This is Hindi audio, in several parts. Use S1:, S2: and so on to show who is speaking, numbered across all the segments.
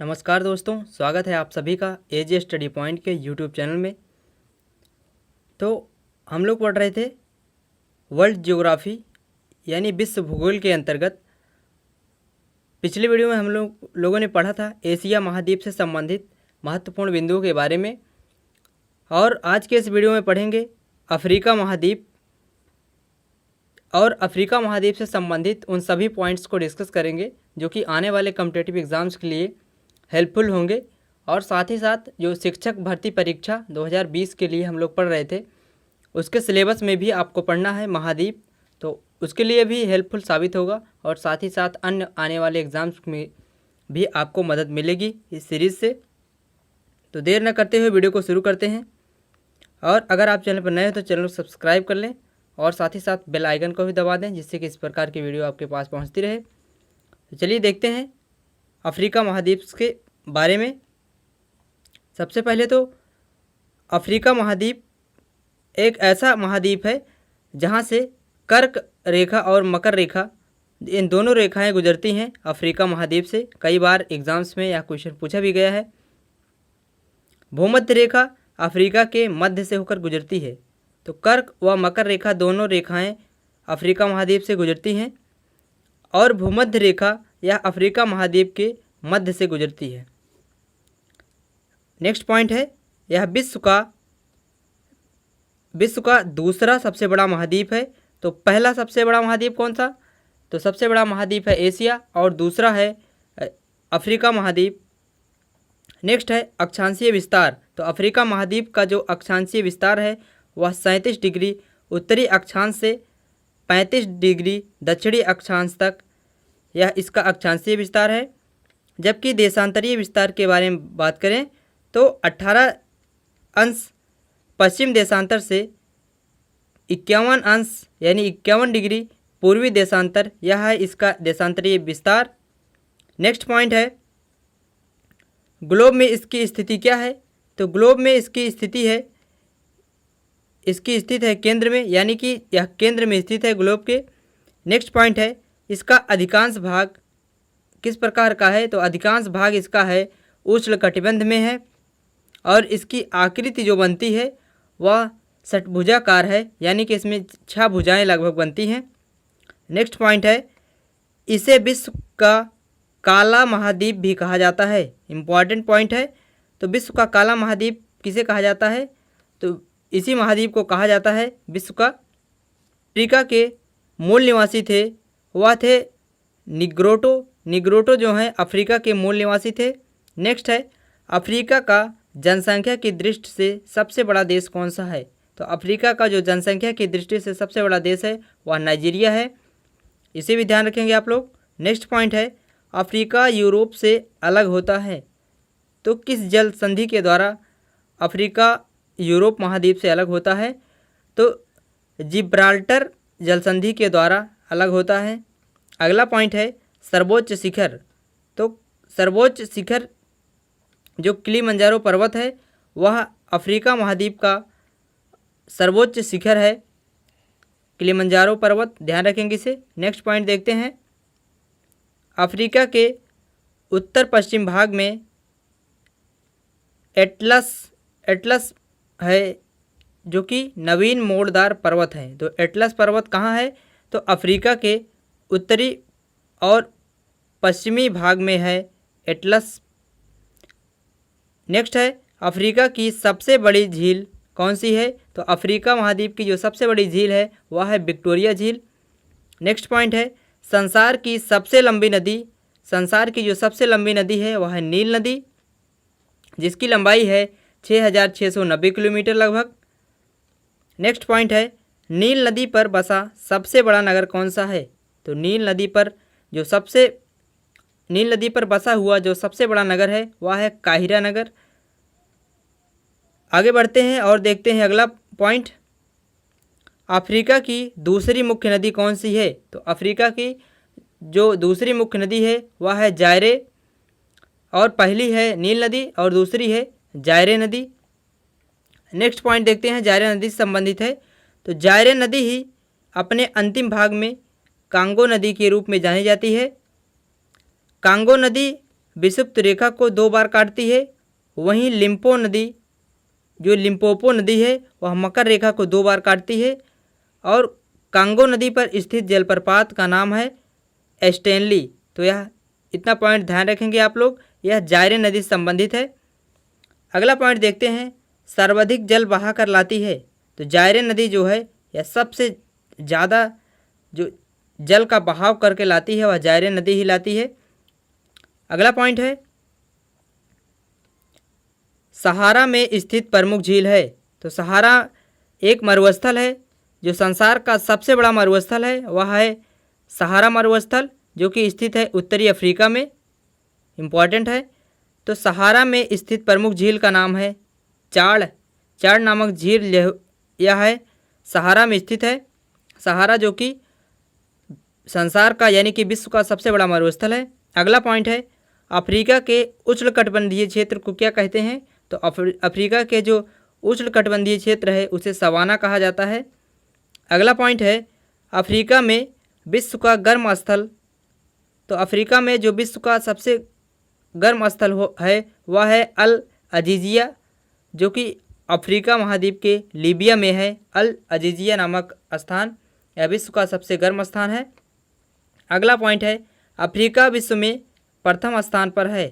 S1: नमस्कार दोस्तों, स्वागत है आप सभी का एजे स्टडी पॉइंट के यूट्यूब चैनल में। तो हम लोग पढ़ रहे थे वर्ल्ड ज्योग्राफी यानी विश्व भूगोल के अंतर्गत। पिछले वीडियो में हम लोगों ने पढ़ा था एशिया महाद्वीप से संबंधित महत्वपूर्ण बिंदुओं के बारे में, और आज के इस वीडियो में पढ़ेंगे अफ्रीका महाद्वीप। और अफ्रीका महाद्वीप से संबंधित उन सभी पॉइंट्स को डिस्कस करेंगे जो कि आने वाले कॉम्पिटिटिव एग्ज़ाम्स के लिए हेल्पफुल होंगे। और साथ ही साथ जो शिक्षक भर्ती परीक्षा 2020 के लिए हम लोग पढ़ रहे थे, उसके सिलेबस में भी आपको पढ़ना है महाद्वीप, तो उसके लिए भी हेल्पफुल साबित होगा। और साथ ही साथ अन्य आने वाले एग्ज़ाम्स में भी आपको मदद मिलेगी इस सीरीज़ से। तो देर न करते हुए वीडियो को शुरू करते हैं। और अगर आप चैनल पर नए हो तो चैनल को सब्सक्राइब कर लें और साथ ही साथ बेल आइकन को भी दबा दें, जिससे कि इस प्रकार की वीडियो आपके पास पहुंचती रहे। तो चलिए देखते हैं अफ्रीका महाद्वीप के बारे में। सबसे पहले तो अफ्रीका महाद्वीप एक ऐसा महाद्वीप है जहां से कर्क रेखा और मकर रेखा, इन दोनों रेखाएं गुजरती हैं अफ्रीका महाद्वीप से। कई बार एग्जाम्स में यह क्वेश्चन पूछा भी गया है। भूमध्य रेखा अफ्रीका के मध्य से होकर गुजरती है, तो कर्क व मकर रेखा दोनों रेखाएं अफ्रीका महाद्वीप से गुजरती हैं, और भूमध्य रेखा यह अफ्रीका महाद्वीप के मध्य से गुजरती है। नेक्स्ट पॉइंट है, यह विश्व का दूसरा सबसे बड़ा महाद्वीप है। तो पहला सबसे बड़ा महाद्वीप कौन सा? तो सबसे बड़ा महाद्वीप है एशिया, और दूसरा है अफ्रीका महाद्वीप। नेक्स्ट है अक्षांशीय विस्तार। तो अफ्रीका महाद्वीप का जो अक्षांशीय विस्तार है वह 37 डिग्री उत्तरी अक्षांश से 35 डिग्री दक्षिणी अक्षांश तक यह इसका अक्षांशीय विस्तार है। जबकि देशांतरीय विस्तार के बारे में बात करें तो 18 अंश पश्चिम देशांतर से 51 अंश यानी 51 डिग्री पूर्वी देशांतर, यह है इसका देशांतरीय विस्तार। नेक्स्ट पॉइंट है, ग्लोब में इसकी स्थिति क्या है? तो ग्लोब में इसकी स्थिति है, इसकी स्थित है केंद्र में, यानी कि यह केंद्र में स्थित है ग्लोब के। नेक्स्ट पॉइंट है, इसका अधिकांश भाग किस प्रकार का है? तो अधिकांश भाग इसका है उष्णकटिबंध में है, और इसकी आकृति जो बनती है वह षटभुजाकार है, यानी कि इसमें 6 भुजाएं लगभग बनती हैं। नेक्स्ट पॉइंट है, इसे विश्व का काला महाद्वीप भी कहा जाता है। इम्पॉर्टेंट पॉइंट है। तो विश्व का काला महाद्वीप किसे कहा जाता है? तो इसी महाद्वीप को कहा जाता है विश्व का। अफ्रीका के मूल निवासी थे वह थे निग्रोटो जो हैं अफ्रीका के मूल निवासी थे। नेक्स्ट है, अफ्रीका का जनसंख्या की दृष्टि से सबसे बड़ा देश कौन सा है? तो अफ्रीका का जो जनसंख्या की दृष्टि से सबसे बड़ा देश है वह नाइजीरिया है। इसे भी ध्यान रखेंगे आप लोग। नेक्स्ट पॉइंट है, अफ्रीका यूरोप से अलग होता है। तो किस जल संधि के द्वारा अफ्रीका यूरोप महाद्वीप से अलग होता है? तो जिब्राल्टर जल संधि के द्वारा अलग होता है। अगला पॉइंट है, सर्वोच्च शिखर। तो सर्वोच्च शिखर जो किलिमंजारो पर्वत है वह अफ्रीका महाद्वीप का सर्वोच्च शिखर है, किलिमंजारो पर्वत, ध्यान रखेंगे इसे। नेक्स्ट पॉइंट देखते हैं, अफ्रीका के उत्तर पश्चिम भाग में एटलस है जो कि नवीन मोड़दार पर्वत है। तो एटलस पर्वत कहाँ है? तो अफ्रीका के उत्तरी और पश्चिमी भाग में है एटलस। नेक्स्ट है, अफ्रीका की सबसे बड़ी झील कौन सी है? तो अफ्रीका महाद्वीप की जो सबसे बड़ी झील है वह है विक्टोरिया झील। नेक्स्ट पॉइंट है, संसार की जो सबसे लंबी नदी है वह है नील नदी, जिसकी लंबाई है 6690 किलोमीटर लगभग। नेक्स्ट पॉइंट है, नील नदी पर बसा सबसे बड़ा नगर कौन सा है? तो नील नदी पर बसा हुआ जो सबसे बड़ा नगर है वह है काहिरा नगर। आगे बढ़ते हैं और देखते हैं अगला पॉइंट, अफ्रीका की दूसरी मुख्य नदी कौन सी है? तो अफ्रीका की जो दूसरी मुख्य नदी है वह है जायरे, और पहली है नील नदी और दूसरी है जायरे नदी। नेक्स्ट पॉइंट देखते हैं, जायरे नदी से संबंधित है। तो जायरे नदी ही अपने अंतिम भाग में कांगो नदी के रूप में जानी जाती है। कांगो नदी विषुवत रेखा को 2 बार काटती है। वहीं लिम्पो नदी, जो लिम्पोपो नदी है, वह मकर रेखा को 2 बार काटती है। और कांगो नदी पर स्थित जलप्रपात का नाम है स्टैनली। तो यह इतना पॉइंट ध्यान रखेंगे आप लोग, यह जायरे नदी से संबंधित है। अगला पॉइंट देखते हैं, सर्वाधिक जल बहा कर लाती है। तो जायरे नदी जो है यह सबसे ज़्यादा जो जल का बहाव करके लाती है वह जायरे नदी ही लाती है। अगला पॉइंट है, सहारा में स्थित प्रमुख झील है। तो सहारा एक मरुस्थल है, जो संसार का सबसे बड़ा मरुस्थल है वह है सहारा मरुस्थल, जो कि स्थित है उत्तरी अफ्रीका में। इम्पॉर्टेंट है। तो सहारा में स्थित प्रमुख झील का नाम है चाड़ नामक झील यह है सहारा में स्थित है। सहारा जो कि संसार का यानी कि विश्व का सबसे बड़ा मरुस्थल है। अगला पॉइंट है, अफ्रीका के उष्णकटिबंधीय क्षेत्र को क्या कहते हैं? तो अफ्रीका के जो उष्णकटिबंधीय क्षेत्र है उसे सवाना कहा जाता है। अगला पॉइंट है, अफ्रीका में विश्व का गर्म स्थल। तो अफ्रीका में जो विश्व का सबसे गर्म स्थल है वह है अल अजीजिया, जो कि अफ्रीका महाद्वीप के लीबिया में है। अल अजीजिया नामक स्थान यह विश्व का सबसे गर्म स्थान है। अगला पॉइंट है, अफ्रीका विश्व में प्रथम स्थान पर है।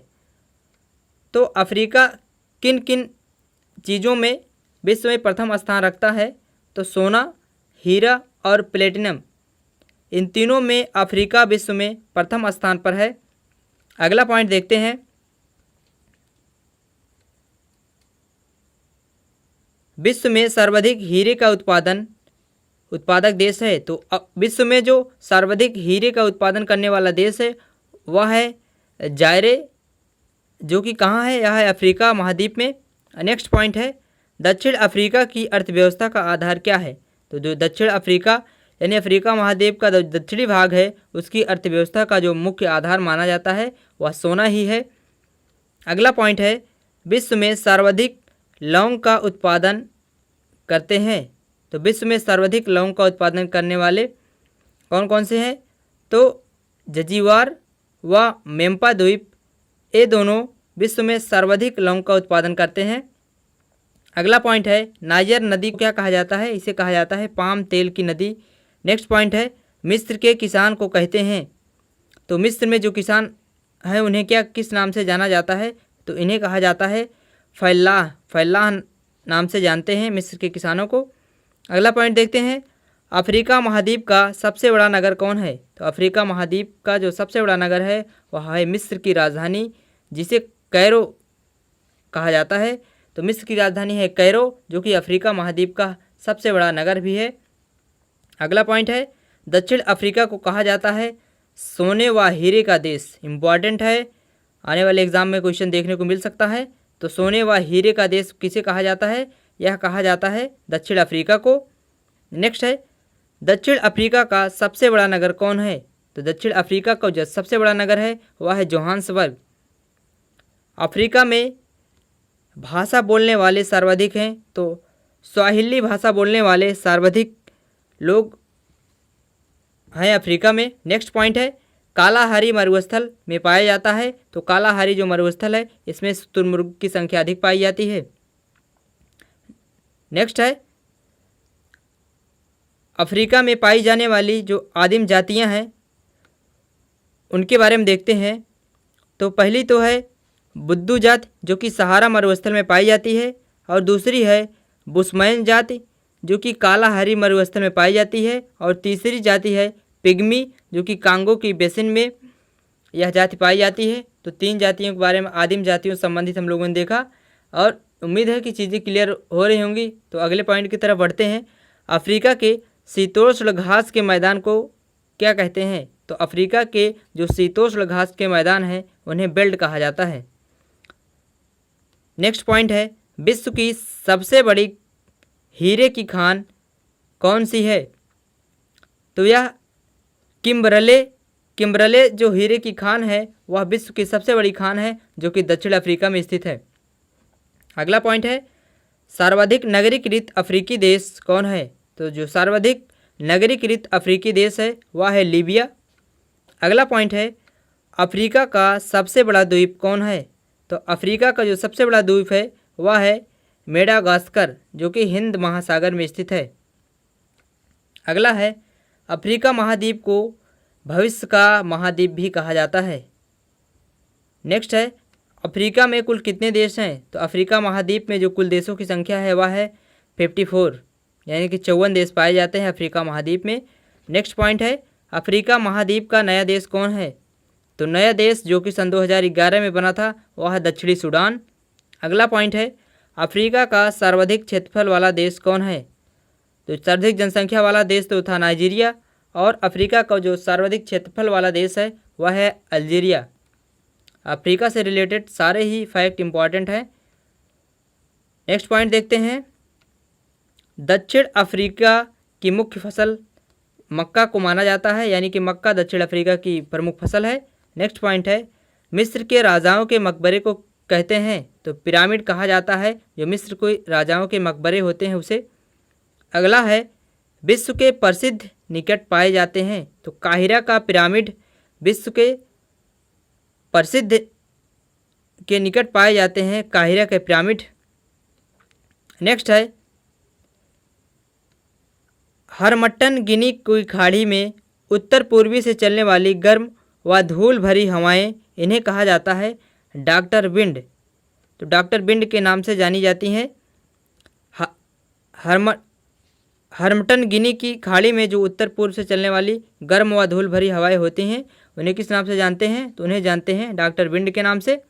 S1: तो अफ्रीका किन किन चीज़ों में विश्व में प्रथम स्थान रखता है? तो सोना, हीरा और प्लेटिनम, इन तीनों में अफ्रीका विश्व में प्रथम स्थान पर है। अगला पॉइंट देखते हैं, विश्व में सर्वाधिक हीरे का उत्पादक देश है। तो विश्व में जो सर्वाधिक हीरे का उत्पादन करने वाला देश है वह है जायरे, जो कि कहाँ है? यह है अफ्रीका महाद्वीप में। नेक्स्ट पॉइंट है, दक्षिण अफ्रीका की अर्थव्यवस्था का आधार क्या है? तो जो दक्षिण अफ्रीका यानी अफ्रीका महाद्वीप का दक्षिणी भाग है उसकी अर्थव्यवस्था का जो मुख्य आधार माना जाता है वह सोना ही है। अगला पॉइंट है, विश्व में सर्वाधिक लौंग का उत्पादन करते हैं। तो विश्व में सर्वाधिक लौंग का उत्पादन करने वाले कौन कौन से हैं? तो जंजीबार व मेम्पा द्वीप, ये दोनों विश्व में सर्वाधिक लौंग का उत्पादन करते हैं। अगला पॉइंट है, नाइजर नदी को क्या कहा जाता है? इसे कहा जाता है पाम तेल की नदी। नेक्स्ट पॉइंट है, मिस्र के किसान को कहते हैं। तो मिस्र में जो किसान हैं उन्हें क्या किस नाम से जाना जाता है? तो इन्हें कहा जाता है फल्लाह नाम से जानते हैं मिस्र के किसानों को। अगला पॉइंट देखते हैं, अफ्रीका महाद्वीप का सबसे बड़ा नगर कौन है? तो अफ्रीका महाद्वीप का जो सबसे बड़ा नगर है वह है मिस्र की राजधानी, जिसे कैरो कहा जाता है। तो मिस्र की राजधानी है कैरो, जो कि अफ्रीका महाद्वीप का सबसे बड़ा नगर भी है। अगला पॉइंट है, दक्षिण अफ्रीका को कहा जाता है सोने व हीरे का देश। इम्पॉर्टेंट है, आने वाले एग्जाम में क्वेश्चन देखने को मिल सकता है। तो सोने व हीरे का देश किसे कहा जाता है? यह कहा जाता है दक्षिण अफ्रीका को। नेक्स्ट है, दक्षिण अफ्रीका का सबसे बड़ा नगर कौन है? तो दक्षिण अफ्रीका का जो सबसे बड़ा नगर है वह है जोहान्सबर्ग। अफ्रीका में भाषा बोलने वाले सर्वाधिक हैं। तो स्वाहिली भाषा बोलने वाले सर्वाधिक लोग हैं अफ्रीका में। नेक्स्ट पॉइंट है, कालाहारी मरुस्थल में पाया जाता है। तो कालाहारी जो मरुस्थल है इसमें शुतुरमुर्ग की संख्या अधिक पाई जाती है। नेक्स्ट है, अफ्रीका में पाई जाने वाली जो आदिम जातियां हैं उनके बारे में देखते हैं। तो पहली तो है बुद्दू जाति, जो कि सहारा मरुस्थल में पाई जाती है। और दूसरी है बुशमैन जाति, जो कि कालाहारी मरुस्थल में पाई जाती है। और तीसरी जाति है पिग्मी, जो कि कांगो की बेसिन में यह जाति पाई जाती है। तो 3 जातियों के बारे में आदिम जातियों से संबंधित हम लोगों ने देखा, और उम्मीद है कि चीज़ें क्लियर हो रही होंगी। तो अगले पॉइंट की तरफ बढ़ते हैं, अफ्रीका के शीतोष्ण घास के मैदान को क्या कहते हैं? तो अफ्रीका के जो शीतोष्ण घास के मैदान हैं उन्हें बेल्ट कहा जाता है। नेक्स्ट पॉइंट है, विश्व की सबसे बड़ी हीरे की खान कौन सी है? तो यह किम्बरले जो हीरे की खान है वह विश्व की सबसे बड़ी खान है, जो कि दक्षिण अफ्रीका में स्थित है। अगला पॉइंट है, सर्वाधिक नगरीकृत अफ्रीकी देश कौन है? तो जो सर्वाधिक नगरीकृत अफ्रीकी देश है वह है लीबिया। अगला पॉइंट है, अफ्रीका का सबसे बड़ा द्वीप कौन है? तो अफ्रीका का जो सबसे बड़ा द्वीप है वह है मेडागास्कर, जो कि हिंद महासागर में स्थित है। अगला है, अफ्रीका महाद्वीप को भविष्य का महाद्वीप भी कहा जाता है। नेक्स्ट है, अफ्रीका में कुल कितने देश हैं? तो अफ्रीका महाद्वीप में जो कुल देशों की संख्या है वह है 54, यानी कि 54 देश पाए जाते हैं अफ्रीका महाद्वीप में। नेक्स्ट पॉइंट है, अफ्रीका महाद्वीप का नया देश कौन है? तो नया देश जो कि सन 2011 में बना था वह है दक्षिणी सूडान। अगला पॉइंट है, अफ्रीका का सर्वाधिक क्षेत्रफल वाला देश कौन है? तो सर्वाधिक जनसंख्या वाला देश तो था नाइजीरिया, और अफ्रीका का जो सर्वाधिक क्षेत्रफल वाला देश है वह है अल्जीरिया। अफ्रीका से रिलेटेड सारे ही फैक्ट इम्पॉर्टेंट हैं। नेक्स्ट पॉइंट देखते हैं, दक्षिण अफ्रीका की मुख्य फसल मक्का को माना जाता है, यानी कि मक्का दक्षिण अफ्रीका की प्रमुख फसल है। नेक्स्ट पॉइंट है, मिस्र के राजाओं के मकबरे को कहते हैं? तो पिरामिड कहा जाता है, जो मिस्र के राजाओं के मकबरे होते हैं उसे। अगला है, विश्व के प्रसिद्ध निकट पाए जाते हैं? तो काहिरा का पिरामिड विश्व के प्रसिद्ध के निकट पाए जाते हैं, काहिरा के पिरामिड। नेक्स्ट है, हरमट्टन गिनी की खाड़ी में उत्तर पूर्वी से चलने वाली गर्म व धूल भरी हवाएं, इन्हें कहा जाता है डॉक्टर विंड। तो डॉक्टर विंड के नाम से जानी जाती हैं। हरमट्टन गिनी की खाड़ी में जो उत्तर पूर्व से चलने वाली गर्म व धूल भरी हवाएं होती हैं उन्हें किस नाम से जानते हैं? तो उन्हें जानते हैं डॉक्टर विंड के नाम से।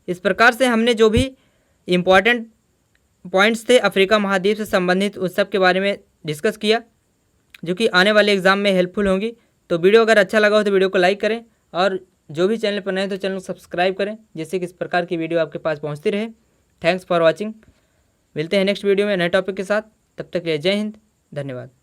S1: इस प्रकार से हमने जो भी इम्पॉर्टेंट पॉइंट्स थे अफ्रीका महाद्वीप से संबंधित उस सब के बारे में डिस्कस किया, जो कि आने वाले एग्ज़ाम में हेल्पफुल होंगी। तो वीडियो अगर अच्छा लगा हो तो वीडियो को लाइक करें, और जो भी चैनल पर नए तो चैनल को सब्सक्राइब करें, जिससे कि इस प्रकार की वीडियो आपके पास पहुंचती रहे। Thanks for watching. मिलते हैं नेक्स्ट वीडियो में नए टॉपिक के साथ। तब तक के लिए जय हिंद, धन्यवाद।